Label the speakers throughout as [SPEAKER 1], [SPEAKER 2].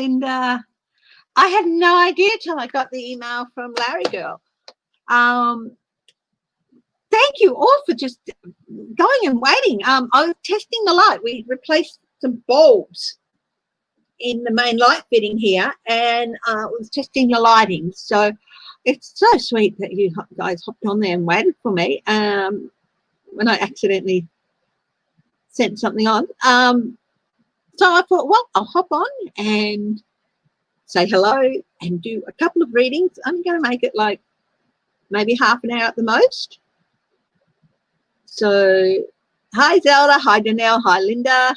[SPEAKER 1] Linda. I had no idea till I got the email from Larry Girl. Thank you all for just going and waiting. I was testing the light. We replaced some bulbs in the main light fitting here, and was testing the lighting. So it's so sweet that you guys hopped on there and waited for me when I accidentally sent something on. So I thought, well, I'll hop on and say hello and do a couple of readings. I'm going to make it like maybe half an hour at the most. So hi Zelda, hi Danelle, hi Linda.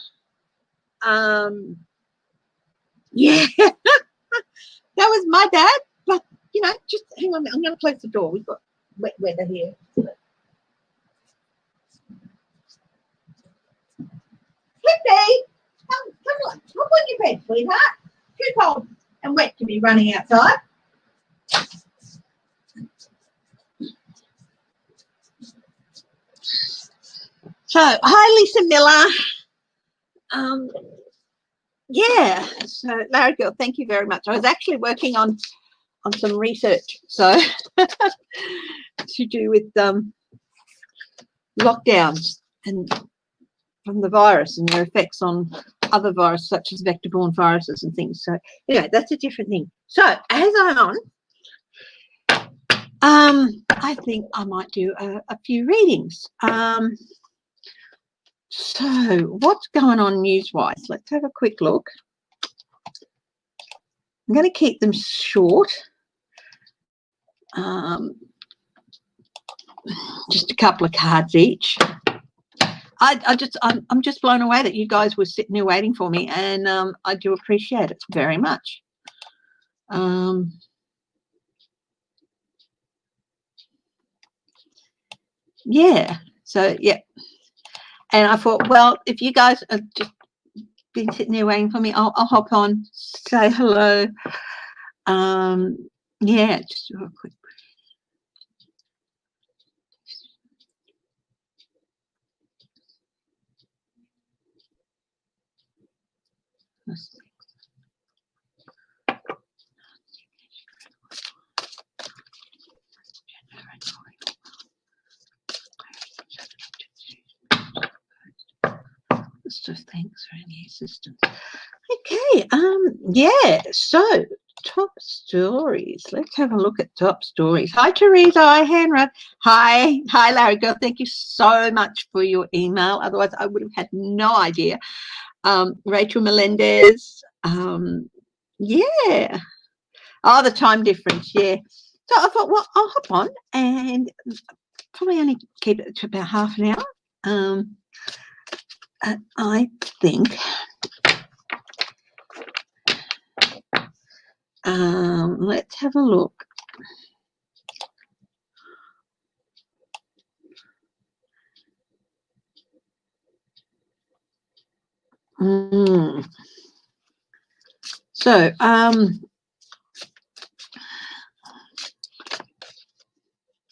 [SPEAKER 1] Yeah, that was my dad. But you know, just hang on, I'm going to close the door. We've got wet weather here. Flippy, come on, hop on your bed, sweetheart. Too cold and wet to be running outside. So hi Lisa Miller. Yeah, so Larry Girl, thank you very much. I was actually working on some research, so to do with lockdowns and from the virus and their effects on other viruses such as vector-borne viruses and things. So anyway, that's a different thing. So as I'm on, I think I might do a few readings. So what's going on news-wise? Let's have a quick look. I'm going to keep them short. Just a couple of cards each. I'm just blown away that you guys were sitting there waiting for me, and I do appreciate it very much. Yeah, so yeah. And I thought, well, if you guys have just been sitting there waiting for me, I'll hop on, say hello. Yeah, just real quick. So thanks for any assistance. Okay, yeah, so top stories. Let's have a look at top stories. Hi Teresa, hi Hanrad. Hi Larry Girl. Thank you so much for your email. Otherwise I would have had no idea. Rachel Melendez. Yeah. Oh, the time difference, yeah. So I thought, well, I'll hop on and probably only keep it to about half an hour. I think let's have a look. So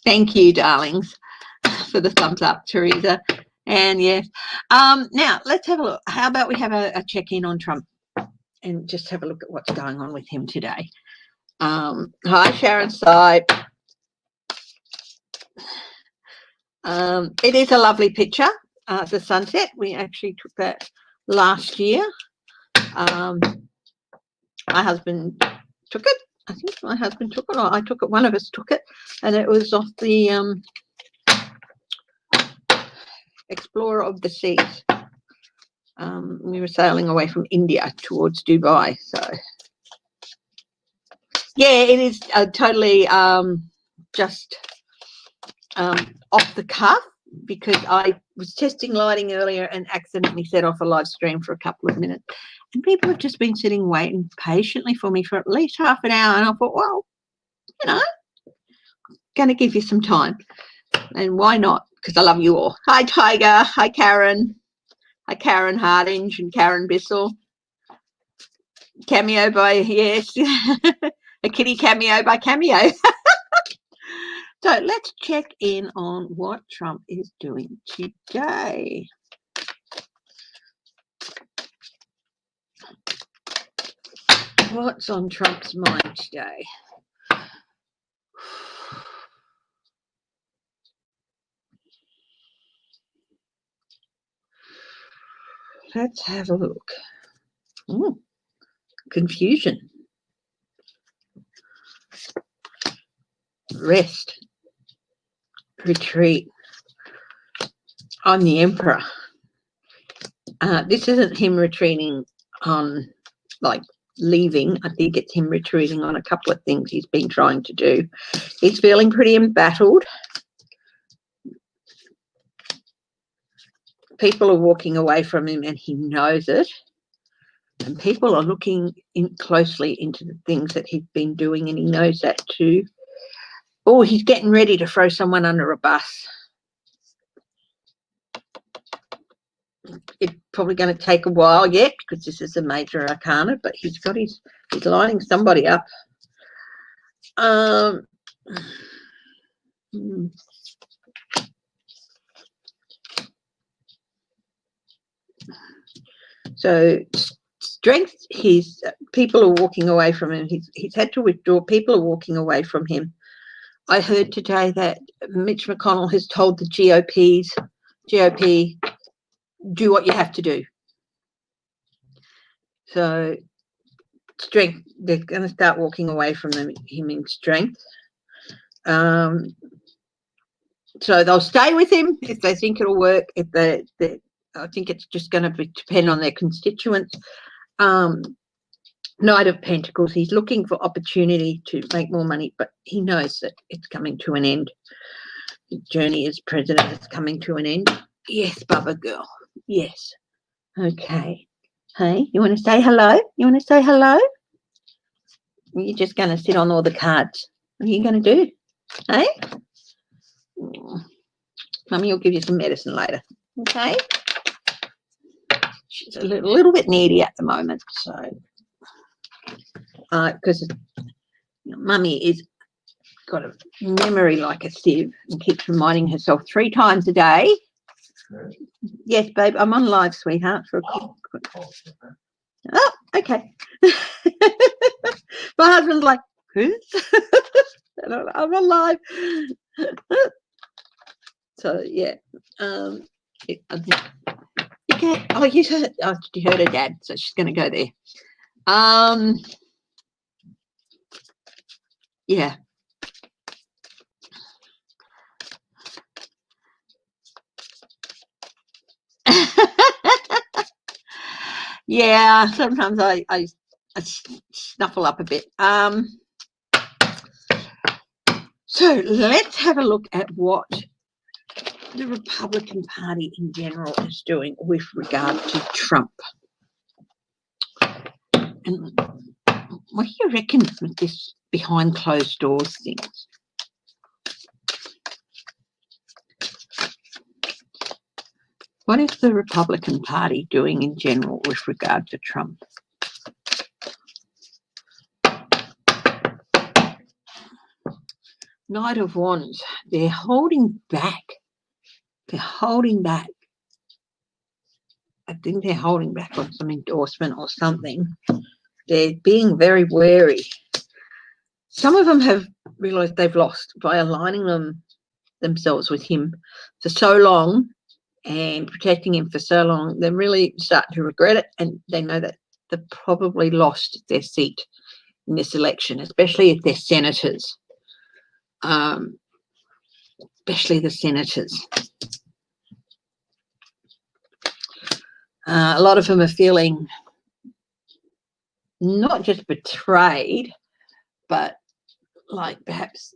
[SPEAKER 1] thank you, darlings, for the thumbs up, Teresa. And yes, now let's have a look. How about we have a check-in on Trump and just have a look at what's going on with him today. Hi, Sharon Sipe. It is a lovely picture, the sunset. We actually took that last year. My husband took it. I think my husband took it, or I took it. One of us took it, and it was off the Explorer of the Seas. We were sailing away from India towards Dubai. So yeah, it is totally just off the cuff, because I was testing lighting earlier and accidentally set off a live stream for a couple of minutes, and people have just been sitting waiting patiently for me for at least half an hour, and I thought, well, you know, going to give you some time, and why not, because I love you all. Hi Tiger, hi Karen, hi Karen Hardinge and Karen Bissell. Cameo by, yes, a kitty cameo by Cameo. So let's check in on what Trump is doing today. What's on Trump's mind today? Let's have a look. Ooh, confusion. Rest. Retreat. I'm the emperor. This isn't him retreating on, like, leaving. I think it's him retreating on a couple of things he's been trying to do. He's feeling pretty embattled. People are walking away from him and he knows it. And people are looking closely into the things that he's been doing, and he knows that too. Oh, he's getting ready to throw someone under a bus. It's probably going to take a while yet because this is a major arcana, but he's lining somebody up. So strength, people are walking away from him. He's had to withdraw. People are walking away from him. I heard today that Mitch McConnell has told the GOP, do what you have to do. So strength, they're going to start walking away from him in strength. So they'll stay with him if they think it'll work. If I think it's just going to depend on their constituents. Knight of Pentacles, he's looking for opportunity to make more money, but he knows that it's coming to an end. His journey as president is coming to an end. Yes, Bubba girl. Yes. Okay. Hey, you want to say hello? You want to say hello? You're just going to sit on all the cards. What are you going to do? Hey? Mummy will give you some medicine later. Okay? She's a little bit needy at the moment, so because Mummy is got a memory like a sieve and keeps reminding herself 3 times a day. Yes, babe, I'm on live, sweetheart. For a quick. Oh, okay. My husband's like, who? I'm on live. So yeah. Okay. Oh, you heard her dad, so she's going to go there. Yeah. Yeah, sometimes I snuffle up a bit. So let's have a look at what the Republican Party in general is doing with regard to Trump. And what do you reckon with this behind closed doors things? What is the Republican Party doing in general with regard to Trump? Knight of Wands, they're holding back. They're holding back. I think they're holding back on some endorsement or something. They're being very wary. Some of them have realised they've lost by aligning themselves with him for so long and protecting him for so long. They're really starting to regret it, and they know that they've probably lost their seat in this election, especially if they're senators. Especially the senators. A lot of them are feeling not just betrayed, but like perhaps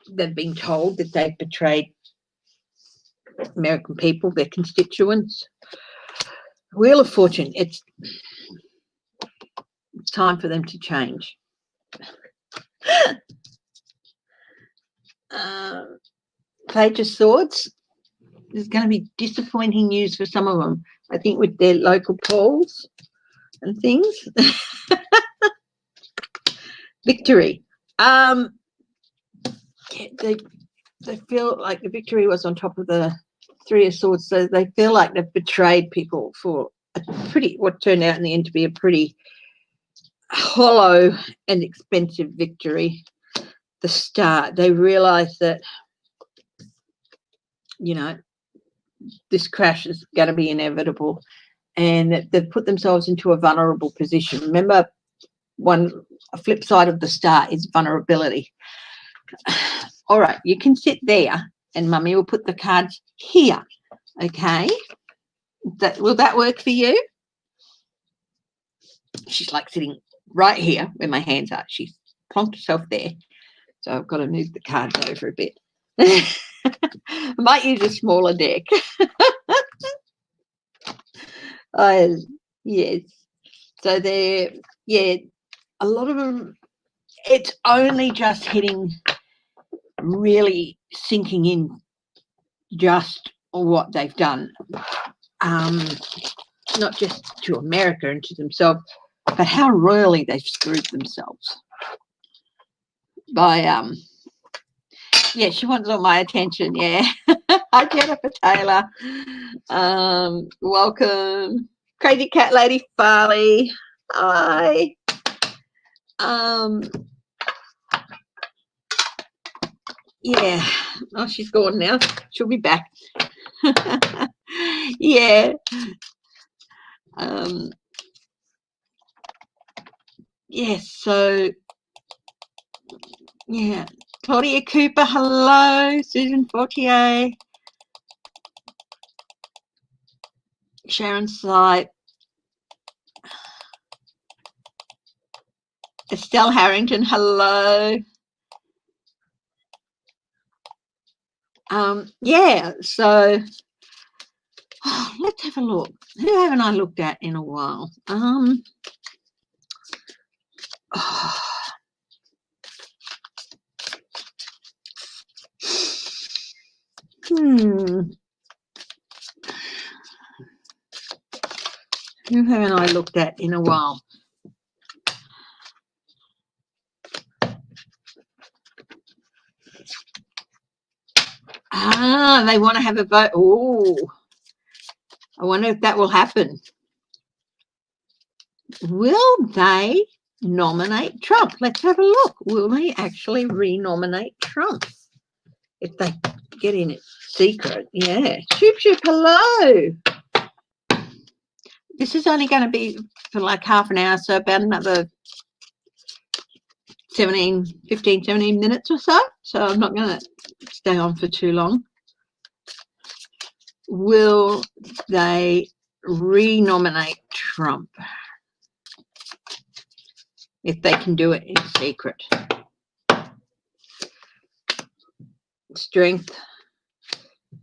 [SPEAKER 1] they've been told that they've betrayed American people, their constituents. Wheel of Fortune, it's time for them to change. Page of Swords, there's going to be disappointing news for some of them, I think, with their local polls and things. Victory. They feel like the Victory was on top of the Three of Swords, so they feel like they've betrayed people for what turned out in the end to be a pretty hollow and expensive victory. The start, they realise that, you know, this crash is going to be inevitable, and that they've put themselves into a vulnerable position. Remember, a flip side of the star is vulnerability. All right, you can sit there and Mummy will put the cards here, okay? Will that work for you? She's like sitting right here where my hands are. She's plonked herself there. So I've got to move the cards over a bit. I might use a smaller deck. Yes. So they're, yeah, a lot of them, it's only just hitting, really sinking in just what they've done. Not just to America and to themselves, but how royally they've screwed themselves by, yeah, she wants all my attention, yeah. Hi, Jennifer Taylor. Welcome. Crazy Cat Lady Farley. Hi. Yeah. Oh, she's gone now. She'll be back. Yeah. Yes, so yeah. Claudia Cooper, hello. Susan Fortier. Sharon Sipe. Estelle Harrington, hello. Yeah, so let's have a look. Who haven't I looked at in a while? Who haven't I looked at in a while? They want to have a vote. Oh, I wonder if that will happen. Will they nominate Trump? Let's have a look. Will they actually re-nominate Trump if they get in it secret? Yeah. Shoop, shoop, hello. This is only going to be for like half an hour, so about another 15, 17 minutes or so. So I'm not going to stay on for too long. Will they re-nominate Trump if they can do it in secret? Strength,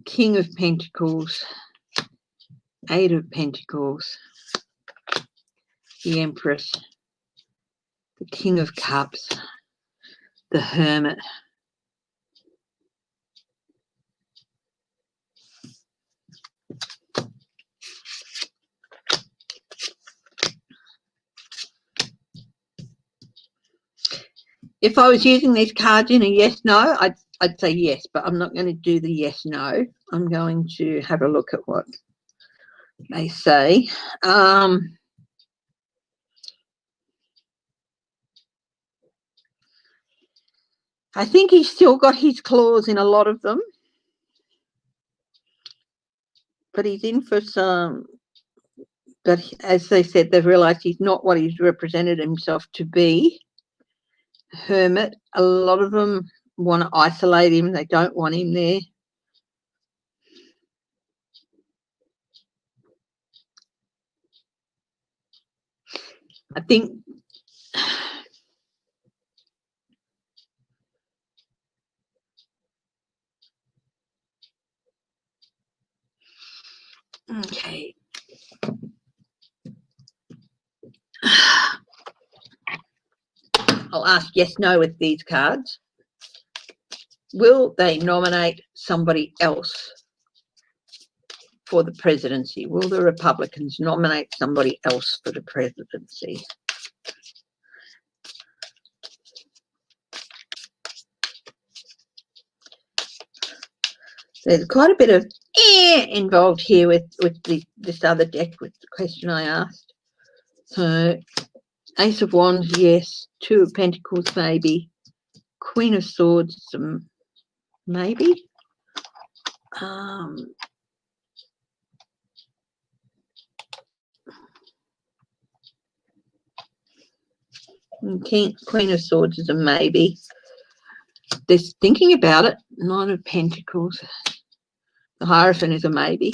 [SPEAKER 1] King of Pentacles, Eight of Pentacles, the Empress, the King of Cups, the Hermit. If I was using these cards in a yes-no, I'd say yes, but I'm not going to do the yes-no. I'm going to have a look at what they say. I think he's still got his claws in a lot of them, but he's in for some. But as they said, they've realised he's not what he's represented himself to be. Hermit, a lot of them want to isolate him. They don't want him there. I think okay. I'll ask yes, no with these cards. Will they nominate somebody else for the presidency? Will the Republicans nominate somebody else for the presidency? There's quite a bit of involved here with this other deck with the question I asked. So Ace of Wands, yes. Two of Pentacles, maybe. Queen of Swords, maybe. Queen of Swords is a maybe. They're thinking about it. Nine of Pentacles. The Hierophant is a maybe.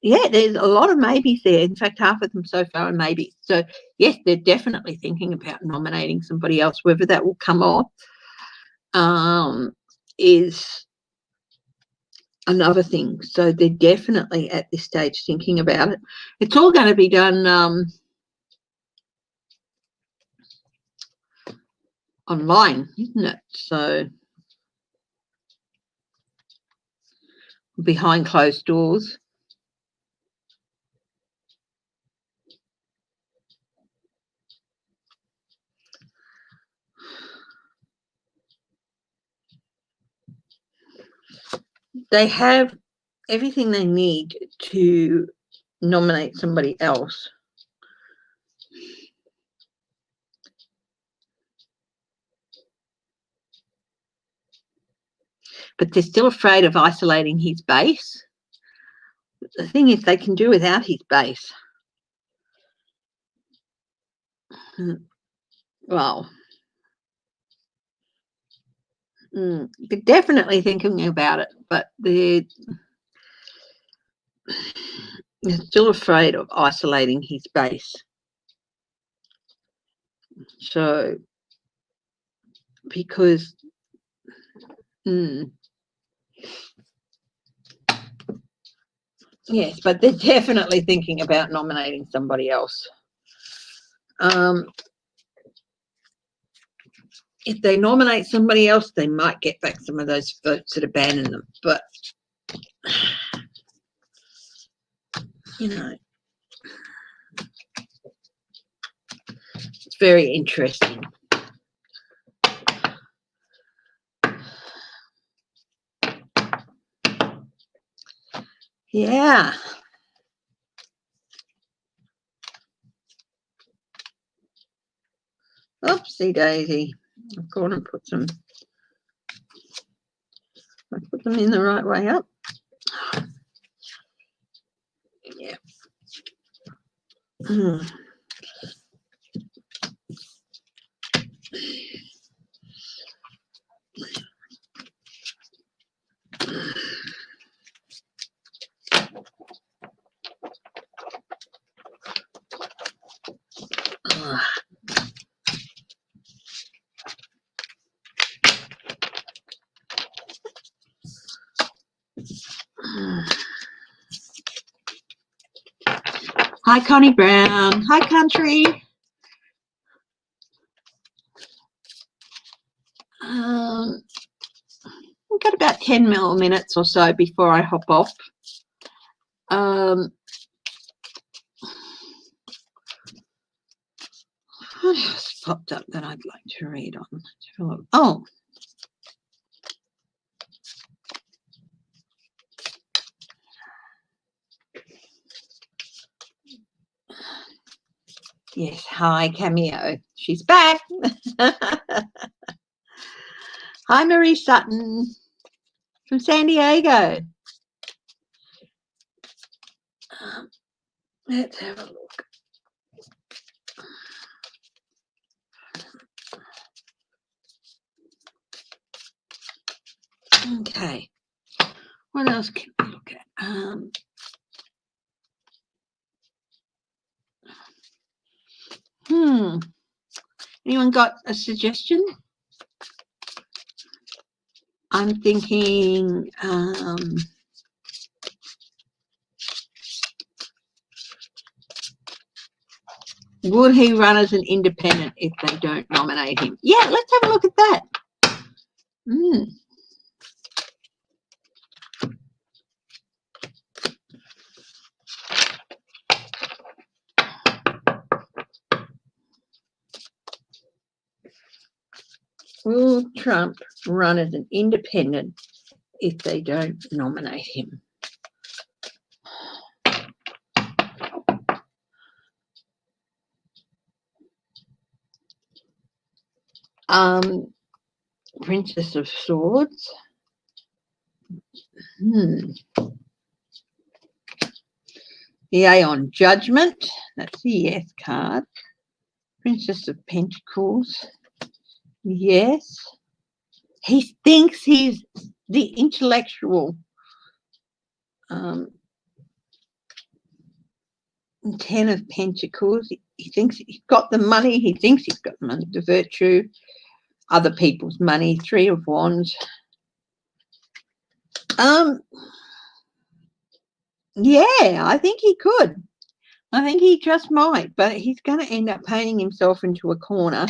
[SPEAKER 1] Yeah, there's a lot of maybes there. In fact, half of them so far are maybes. So, yes, they're definitely thinking about nominating somebody else. Whether that will come off is another thing. So they're definitely at this stage thinking about it. It's all going to be done online, isn't it? So behind closed doors. They have everything they need to nominate somebody else. But they're still afraid of isolating his base. The thing is, they can do without his base. Well, they're definitely thinking about it, but they're still afraid of isolating his base. So, because yes, but they're definitely thinking about nominating somebody else. If they nominate somebody else, they might get back some of those votes that abandon them. But, you know, it's very interesting. Yeah. Oopsie daisy. I've gone and put them in the right way up. Yeah. Hi, Connie Brown. Hi, country. We've got about 10 more minutes or so before I hop off. What else popped up that I'd like to read on? Oh. Yes, hi, Cameo. She's back. Hi, Marie Sutton from San Diego. Let's have a look. Okay. What else can we look at? Anyone got a suggestion? I'm thinking would he run as an independent if they don't nominate him? Yeah, let's have a look at that. Will Trump run as an independent if they don't nominate him? Princess of Swords. The Aeon Judgment. That's the yes card. Princess of Pentacles. Yes. He thinks he's the intellectual. Ten of Pentacles. He thinks he's got the money. He thinks he's got the money. The virtue. Other people's money. Three of Wands. Yeah, I think he could. I think he just might, but he's going to end up painting himself into a corner,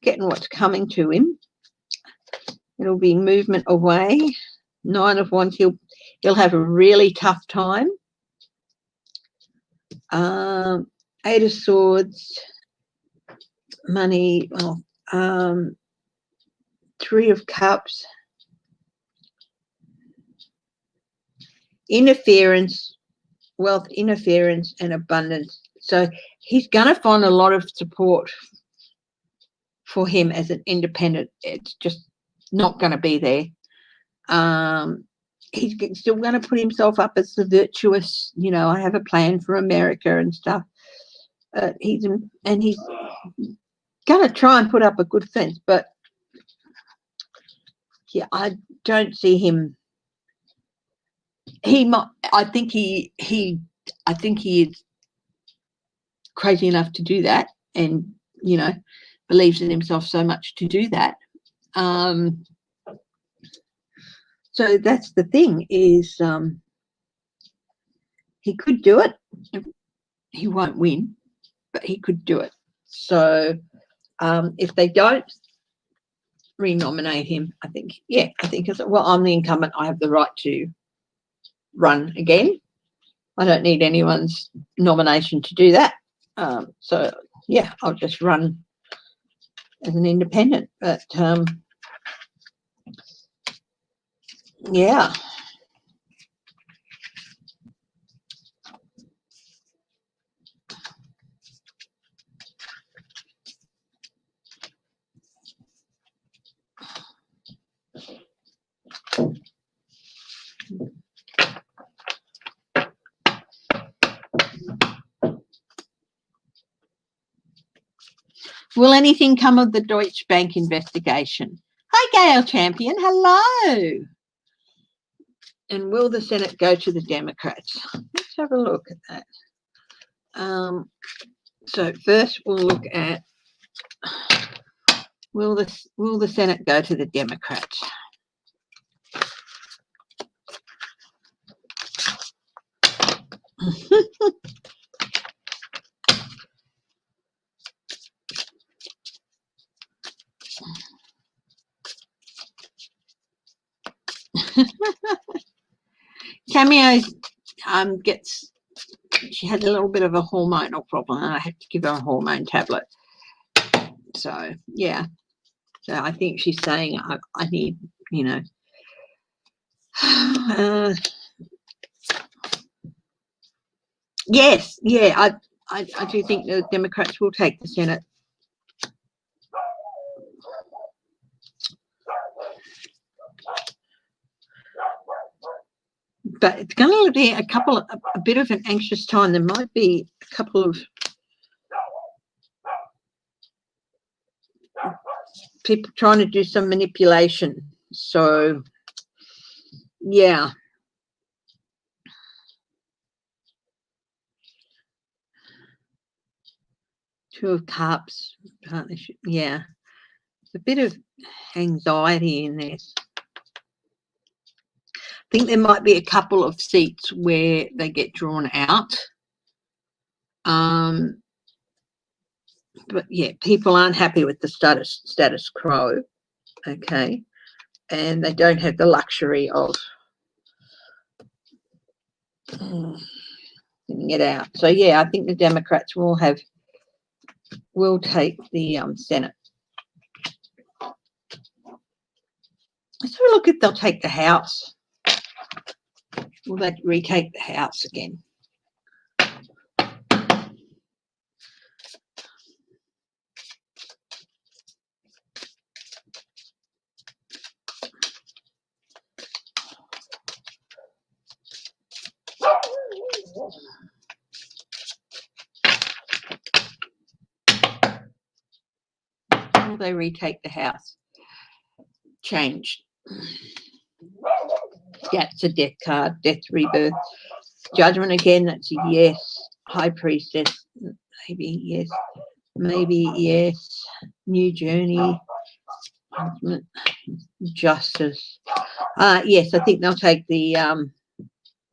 [SPEAKER 1] getting what's coming to him. It'll be movement away. Nine of Wands. He'll have a really tough time. Eight of Swords. Money. Three of Cups. Interference, wealth, interference, and abundance. So he's going to find a lot of support for him as an independent. It's just not going to be there. He's still going to put himself up as the virtuous, I have a plan for America and stuff. He's going to try and put up a good fence, but yeah, I don't see him. I think he is crazy enough to do that, and believes in himself so much to do that. So that's the thing is, he could do it. He won't win, but he could do it. So if they don't renominate him, I think well, I'm the incumbent. I have the right to run again. I don't need anyone's nomination to do that. So yeah, I'll just run as an independent. But yeah. Will anything come of the Deutsche Bank investigation? Hi, Gail Champion. Hello. And will the Senate go to the Democrats? Let's have a look at that. So first we'll look at will the Senate go to the Democrats? Cameo she had a little bit of a hormonal problem and I had to give her a hormone tablet. So yeah. So I think she's saying I need, yes, yeah, I do think the Democrats will take the Senate. But it's going to be a bit of an anxious time. There might be a couple of people trying to do some manipulation. So, yeah. Two of Cups, partnership. Yeah. It's a bit of anxiety in this. I think there might be a couple of seats where they get drawn out. But yeah, people aren't happy with the status quo, okay, and they don't have the luxury of getting it out. So yeah, I think the Democrats will take the Senate. Let's have a look if they'll take the House. Will they retake the House again? Will they retake the house? Changed. Yeah, it's a death card. Death, rebirth. Judgment again, that's a yes. High priestess, maybe yes. Maybe yes. New journey. Justice. Yes, I think they'll take the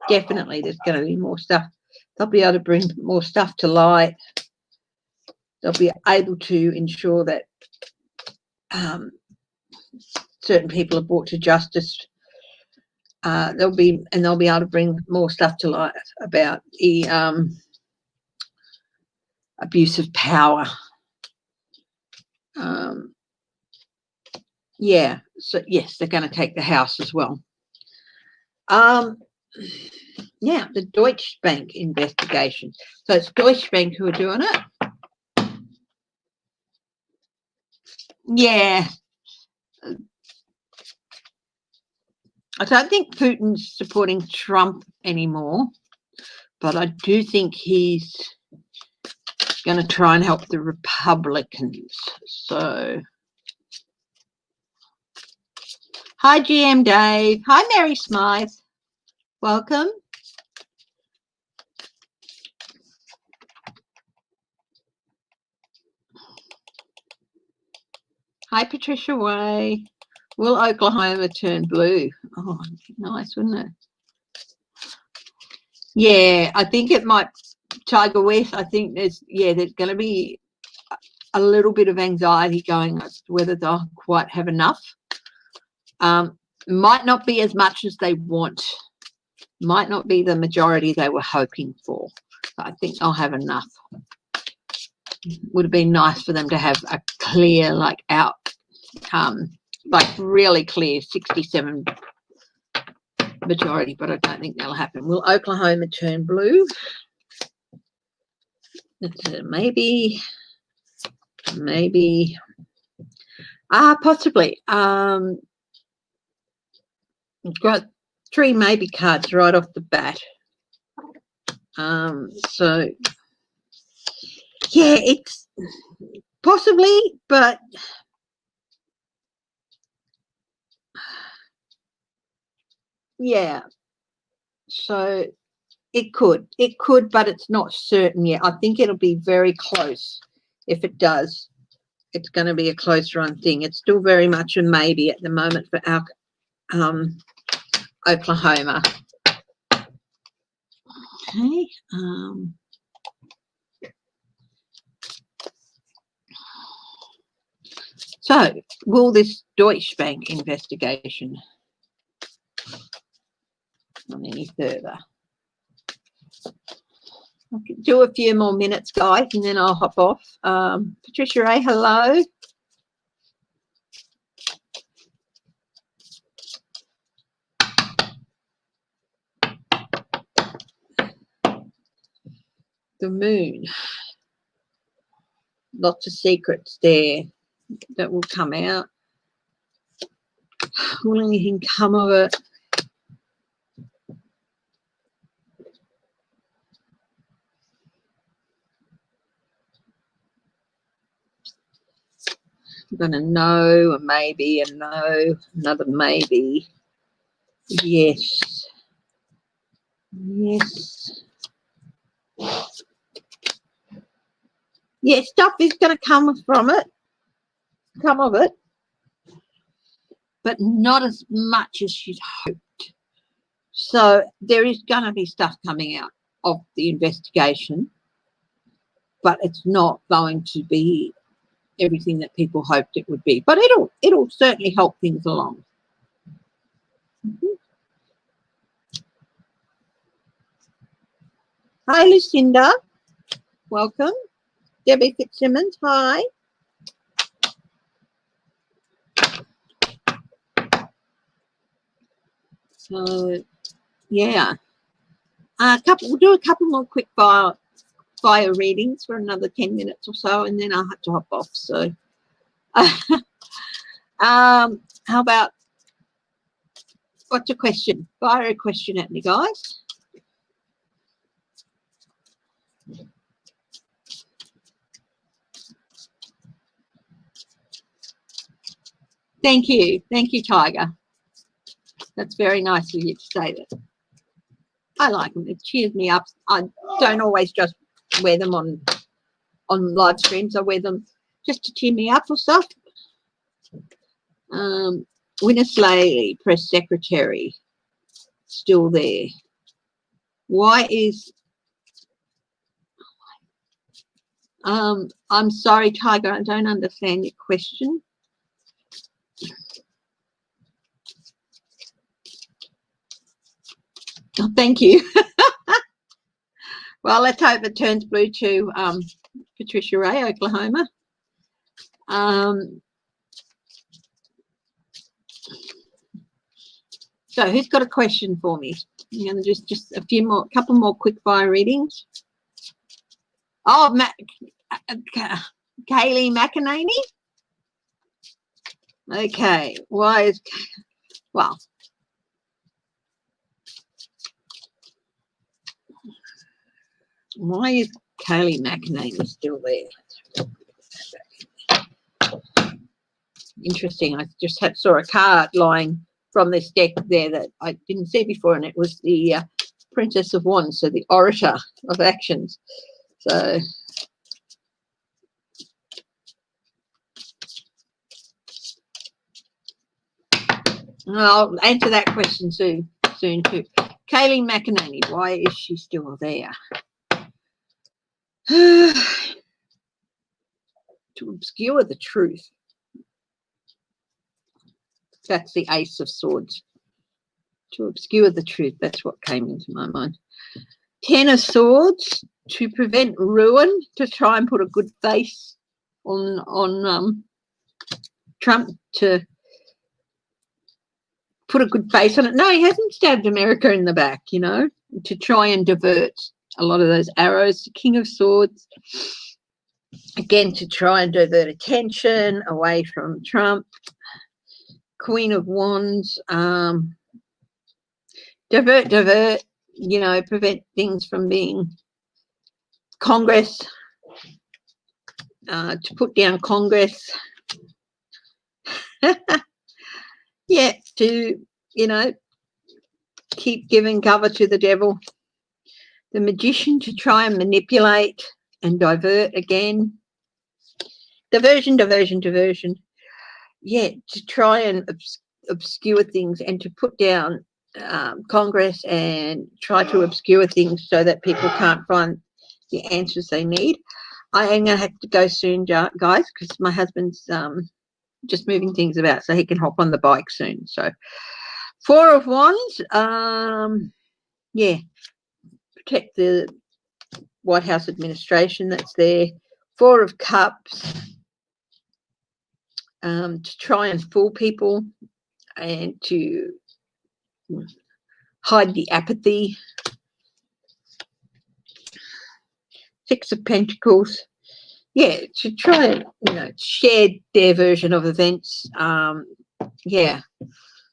[SPEAKER 1] definitely there's going to be more stuff. They'll be able to bring more stuff to light. They'll be able to ensure that certain people are brought to justice. They'll be able to bring more stuff to light about the abuse of power. Yeah, so yes, they're going to take the house as well. Yeah, the Deutsche Bank investigation. So it's Deutsche Bank who are doing it. Yeah. I don't think Putin's supporting Trump anymore, but I do think he's going to try and help the Republicans. So, hi, GM Dave. Hi, Mary Smythe. Welcome. Hi, Patricia Way. Will Oklahoma turn blue? Oh, nice, wouldn't it? Yeah, I think it might. Tiger West, I think there's going to be a little bit of anxiety going as to whether they'll quite have enough. Might not be as much as they want. Might not be the majority they were hoping for. I think they'll have enough. Would have been nice for them to have a clear, like really clear 67 majority, but I don't think that'll happen. Will Oklahoma turn blue? Maybe. Possibly. Got 3 maybe cards right off the bat. So yeah, it's possibly, but yeah. So it could, but it's not certain yet. I think it'll be very close. If it does, it's going to be a close run thing. It's still very much a maybe at the moment for our Oklahoma. Okay. So, will this Deutsche Bank investigation go any further? I can do a few more minutes, guys, and then I'll hop off. Patricia A, hello. The moon. Lots of secrets there that will come out. Will anything come of it? I'm going to know, a maybe, a no, another maybe. Yes. Yes. Yeah, stuff is going to come of it, but not as much as she'd hoped. So there is going to be stuff coming out of the investigation, but it's not going to be everything that people hoped it would be. But it'll certainly help things along. Hi, Lucinda. Welcome. Debbie Fitzsimmons, hi. So, yeah. We'll do a couple more quick fire readings for another 10 minutes or so, and then I'll have to hop off. So, how about, what's a question? Fire a question at me, guys. Thank you, Tiger. That's very nice of you to say that. I like them. It cheers me up. I don't always just wear them on live streams. I wear them just to cheer me up or stuff. Winner Slaley, press secretary, still there. Why is I'm sorry, Tiger, I don't understand your question. Oh, thank you. Well, let's hope it turns blue to Patricia Ray, Oklahoma. So who's got a question for me? I'm going to just a couple more quick fire readings. Oh, Kaylee McEnany. Okay, why is why is Kaylee McEnany still there? Interesting. I just saw a card lying from this deck there that I didn't see before, and it was the Princess of Wands, so the Orator of Actions. So I'll answer that question soon too. Kaylee McEnany, why is she still there? To obscure the truth. That's the Ace of Swords. To obscure the truth. That's what came into my mind. 10 of Swords, to prevent ruin, to try and put a good face on Trump, to put a good face on it. No, he hasn't stabbed America in the back, you know, to try and divert a lot of those arrows. King of Swords, again, to try and divert attention away from Trump. Queen of Wands, divert, you know, prevent things from being Congress, to put down Congress. Yeah, to, you know, keep giving cover to the devil. The Magician, to try and manipulate and divert again. Diversion. Yeah, to try and obscure things and to put down Congress and try to obscure things so that people can't find the answers they need. I am going to have to go soon, guys, because my husband's just moving things about so he can hop on the bike soon. So 4 of Wands, yeah, protect the White House administration that's there. 4 of Cups, to try and fool people and to hide the apathy. 6 of Pentacles, yeah, to try and, you know, share their version of events. Yeah,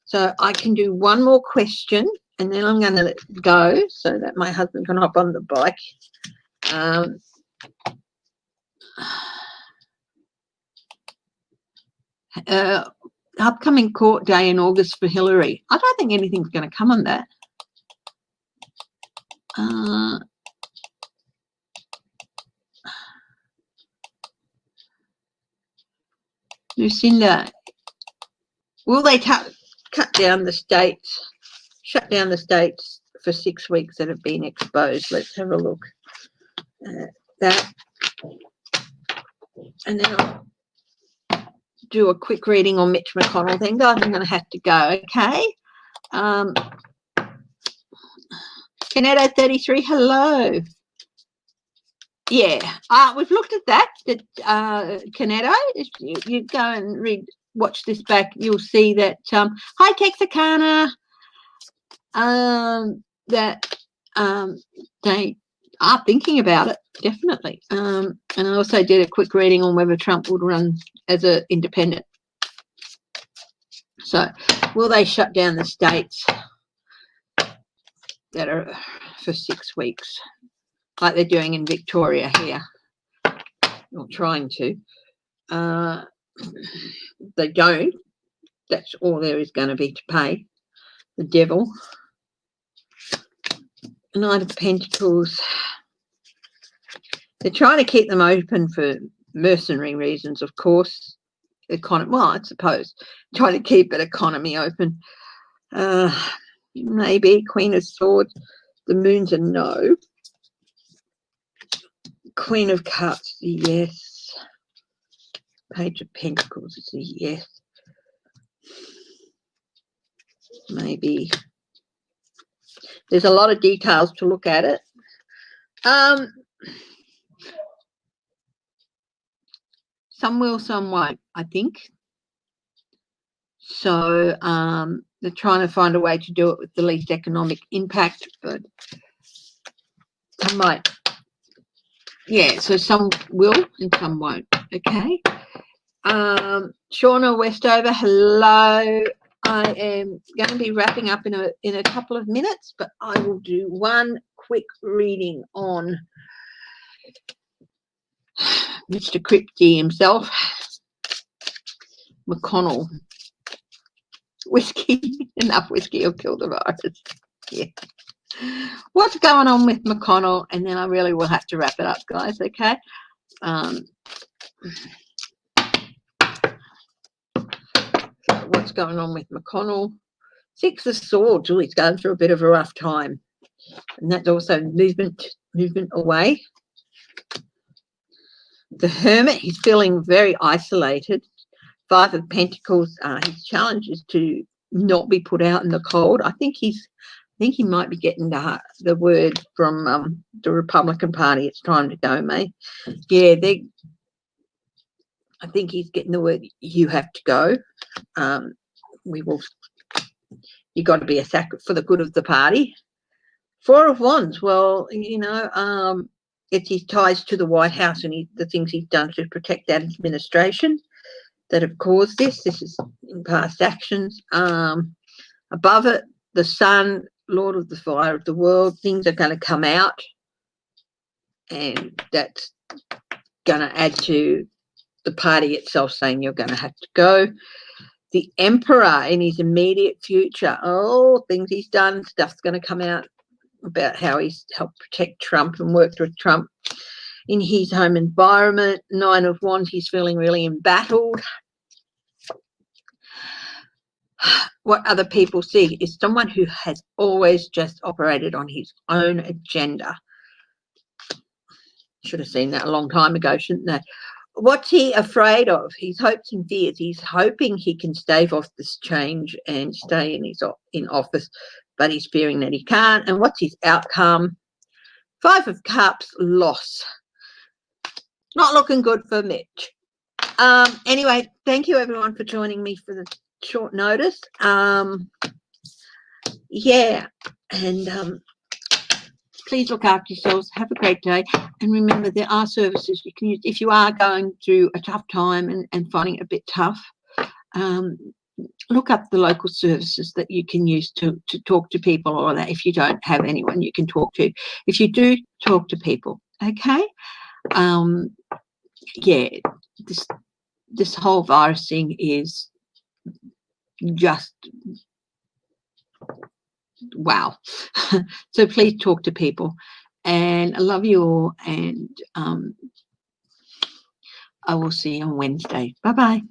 [SPEAKER 1] so I can do one more question and then I'm going to let it go so that my husband can hop on the bike. Upcoming court day in August for Hillary. I don't think anything's going to come on that. Lucinda, will they cut down the states, shut down the states for 6 weeks that have been exposed? Let's have a look at that. And then I'll do a quick reading on Mitch McConnell then, guys. I'm going to have to go, okay? Canetto 33, hello. Yeah, we've looked at that. Canetto, if you go and watch this back, you'll see that. Hi, Texarkana. That they are thinking about it, definitely. And I also did a quick reading on whether Trump would run as an independent. So, will they shut down the states that are for 6 weeks, like they're doing in Victoria here, or trying to? They don't. That's all there is going to be to pay. The devil. Knight of Pentacles. They're trying to keep them open for mercenary reasons, of course. Well, I suppose. Trying to keep an economy open. Maybe. Queen of Swords. The Moon's a no. Queen of Cups, yes. Page of Pentacles is a yes. Maybe. There's a lot of details to look at it. Some will, some won't, I think. So they're trying to find a way to do it with the least economic impact, but some might. Yeah, so some will and some won't. Okay. Shauna Westover, hello. I am going to be wrapping up in a couple of minutes, but I will do one quick reading on Mr. Kripke himself. McConnell. Whiskey. Enough whiskey will kill the virus. Yeah. What's going on with McConnell? And then I really will have to wrap it up, guys, okay? What's going on with McConnell? Six of Swords. Oh, he's going through a bit of a rough time. And that's also movement away. The Hermit, he's feeling very isolated. Five of Pentacles, his challenge is to not be put out in the cold. I think he might be getting the word from the Republican Party. It's time to go, mate. Yeah, I think he's getting the word, you have to go. You got to be a sack for the good of the party. Four of Wands, well, you know, it's his ties to the White House and the things he's done to protect that administration that have caused this. This is in past actions. Above it, the Sun, Lord of the Fire of the World, things are going to come out, and that's going to add to the party itself saying you're going to have to go. The Emperor in his immediate future, things he's done, stuff's going to come out about how he's helped protect Trump and worked with Trump in his home environment. Nine of Wands, he's feeling really embattled. What other people see is someone who has always just operated on his own agenda. Should have seen that a long time ago, shouldn't they? What's he afraid of? His hopes and fears. He's hoping he can stave off this change and stay in office, but he's fearing that he can't. And what's his outcome? Five of Cups, loss. Not looking good for Mitch. Anyway, thank you everyone for joining me for the short notice. Yeah, and please look after yourselves. Have a great day. And remember, there are services you can use if you are going through a tough time and finding it a bit tough. Look up the local services that you can use to talk to people, or that if you don't have anyone you can talk to. If you do, talk to people, okay? Yeah, this whole virus thing is just wow. So please talk to people, and I love you all, and I will see you on Wednesday. Bye bye.